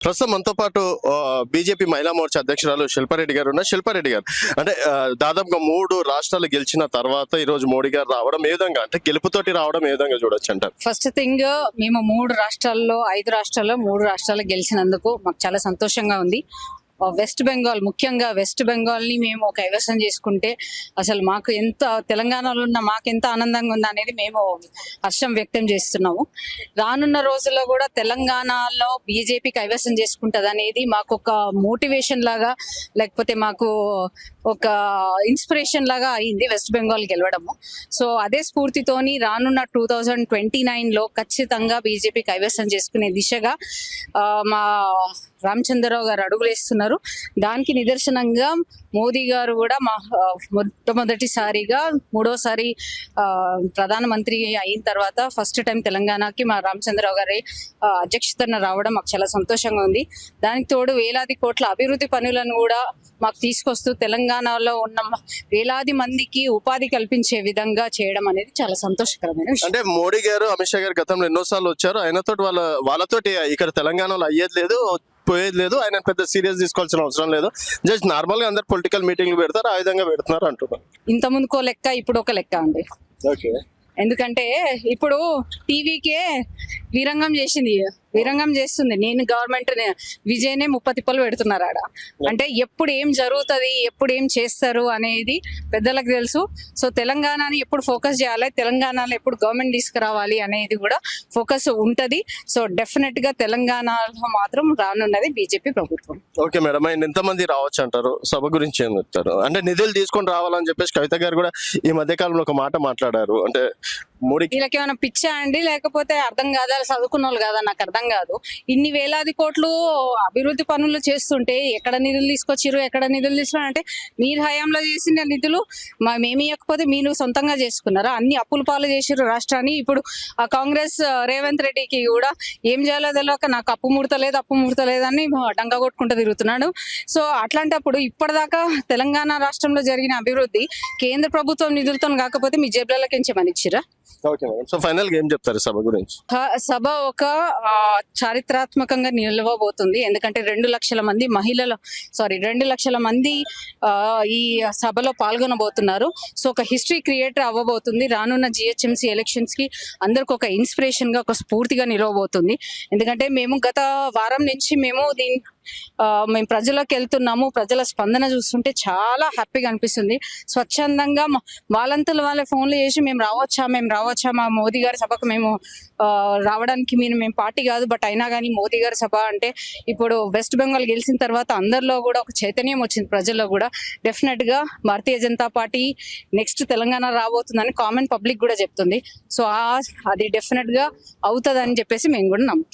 ప్రస్తుతం మనతో పాటు బీజేపీ మహిళా మోర్చా అధ్యక్షురాలు శిల్పారెడ్డి గారు ఉన్నారు. శిల్పారెడ్డి గారు, అంటే దాదాపుగా 3 రాష్ట్రాలు గెలిచిన తర్వాత ఈ రోజు మోడీ గారు రావడం ఏ విధంగా, అంటే గెలుపుతోటి రావడం ఏ విధంగా చూడొచ్చు అంటారు? ఫస్ట్ థింగ్, మేము 5 రాష్ట్రాల్లో 3 రాష్ట్రాలు గెలిచినందుకు మాకు చాలా సంతోషంగా ఉంది. వెస్ట్ బెంగాల్, ముఖ్యంగా వెస్ట్ బెంగాల్ ని మేము కైవసం చేసుకుంటే అసలు మాకు ఎంత, తెలంగాణలో ఉన్న మాకు ఎంత ఆనందంగా ఉంది అనేది మేము హర్షం వ్యక్తం చేస్తున్నాము. రానున్న రోజుల్లో కూడా తెలంగాణలో బీజేపీ కైవసం చేసుకుంటది అనేది మాకు ఒక మోటివేషన్ లాగా, లేకపోతే మాకు ఒక ఇన్స్పిరేషన్ లాగా అయింది వెస్ట్ బెంగాల్ గెలవడము. సో అదే స్ఫూర్తితోని రానున్న 2029లో ఖచ్చితంగా బీజేపీ కైవసం చేసుకునే దిశగా మా రామచంద్రరావు గారు అడుగులేస్తున్నారు. దానికి నిదర్శనంగా మోదీ గారు కూడా మొట్టమొదటిసారిగా 3వసారి ప్రధానమంత్రి అయిన తర్వాత ఫస్ట్ టైం తెలంగాణకి మా రామచంద్రరావు గారి అధ్యక్షతన రావడం మాకు చాలా సంతోషంగా ఉంది. దానికి తోడు వేలాది కోట్ల అభివృద్ధి పనులను కూడా మాకు తీసుకొస్తూ తెలంగాణలో ఉన్న వేలాది మందికి ఉపాధి కల్పించే విధంగా చేయడం అనేది చాలా సంతోషకరమైన విషయం. అంటే మోడీ గారు, అమిత్ షా గారు గతంలో ఎన్నోసార్లు వచ్చారు, ఆయనతో వాళ్ళతోటి ఇక్కడ తెలంగాణలో అయ్యేది లేదు, పోయేది లేదు, ఆయన పెద్ద సీరియస్ తీసుకోవాల్సిన అవసరం లేదు, జస్ట్ నార్మల్ గా అందరు పొలిటికల్ మీటింగ్లు పెడతారు, ఆ విధంగా పెడుతున్నారు అంటున్నారు. ఇంత ముందుకో లెక్క, ఇప్పుడు ఒక లెక్క అండి. ఓకే, ఎందుకంటే ఇప్పుడు టీవీకే వీరంగం చేస్తుంది. నేను గవర్నమెంట్ విజయనే 30 తిప్పలు పెడుతున్నారు ఆడ. అంటే ఎప్పుడు ఏం జరుగుతుంది, ఎప్పుడు ఏం చేస్తారు అనేది పెద్దలకు తెలుసు. సో తెలంగాణని ఎప్పుడు ఫోకస్ చేయాలి, తెలంగాణలో ఎప్పుడు గవర్నమెంట్ తీసుకురావాలి అనేది కూడా ఫోకస్ ఉంటది. సో డెఫినెట్ గా తెలంగాణలో మాత్రం రానున్నది బీజేపీ ప్రభుత్వం. ఓకే మేడం, ఆయన ఎంతమంది రావచ్చు అంటారు? సభ గురించి ఏం చెప్తారు? అంటే నిధులు తీసుకొని రావాలని చెప్పేసి కవిత గారు కూడా ఈ మధ్య కాలంలో ఒక మాట మాట్లాడారు. అంటే మోడీకి వీళ్ళకి ఏమైనా పిచ్చా అండి, లేకపోతే అర్థం కాదా, చదువుకున్న వాళ్ళు కదా, నాకు అర్థం కాదు. ఇన్ని వేలాది కోట్లు అభివృద్ధి పనులు చేస్తుంటే ఎక్కడ నిధులు తీసుకున్నారంటే మీరు హయాంలో చేసిన నిధులు మేము ఇవ్వకపోతే మీరు సొంతంగా చేసుకున్నారా? అన్ని అప్పుల పాలు చేసిరు రాష్ట్రాన్ని. ఇప్పుడు ఆ కాంగ్రెస్ రేవంత్ రెడ్డికి కూడా ఏం చేయాలో తెలియక నాకు అప్పు ముడతలేదు అని డంగా కొట్టుకుంటూ తిరుగుతున్నాడు. సో అట్లాంటప్పుడు ఇప్పటిదాకా తెలంగాణ రాష్ట్రంలో జరిగిన అభివృద్ధి కేంద్ర ప్రభుత్వం నిధులతో కాకపోతే మీ జేబులకి ఎంచమని ఇచ్చిరా? ఓకే మేడం, సో ఫైనల్ గా ఏం చెప్తారు సభ గురించి? సభ ఒక చారిత్రాత్మకంగా నిలవబోతుంది. ఎందుకంటే 2 లక్షల మంది మహిళలు, 2 లక్షల మంది ఈ సభలో పాల్గొనబోతున్నారు. సో ఒక హిస్టరీ క్రియేట్ అవ్వబోతుంది. రానున్న జిహెచ్ఎంసీ ఎలక్షన్స్ కి అందరికి ఒక ఇన్స్పిరేషన్ గా, ఒక స్ఫూర్తిగా నిలవబోతుంది. ఎందుకంటే మేము గత వారం నుంచి మేము ప్రజలకు వెళ్తున్నాము. ప్రజల స్పందన చూస్తుంటే చాలా హ్యాపీగా అనిపిస్తుంది. స్వచ్ఛందంగా వాళ్ళంతలో వాళ్ళే ఫోన్లు చేసి మేము రావచ్చా మా మోదీ గారి సభకు మేము రావడానికి మేము పార్టీ కాదు, బట్ అయినా కానీ మోదీ గారి సభ అంటే ఇప్పుడు వెస్ట్ బెంగాల్ గెలిచిన తర్వాత అందరిలో కూడా ఒక చైతన్యం వచ్చింది, ప్రజల్లో కూడా. డెఫినెట్ గా భారతీయ జనతా పార్టీ నెక్స్ట్ తెలంగాణ రాబోతుందని కామన్ పబ్లిక్ కూడా చెప్తుంది. సో అది డెఫినెట్ గా అవుతుంది అని చెప్పేసి మేము కూడా నమ్ముతాం.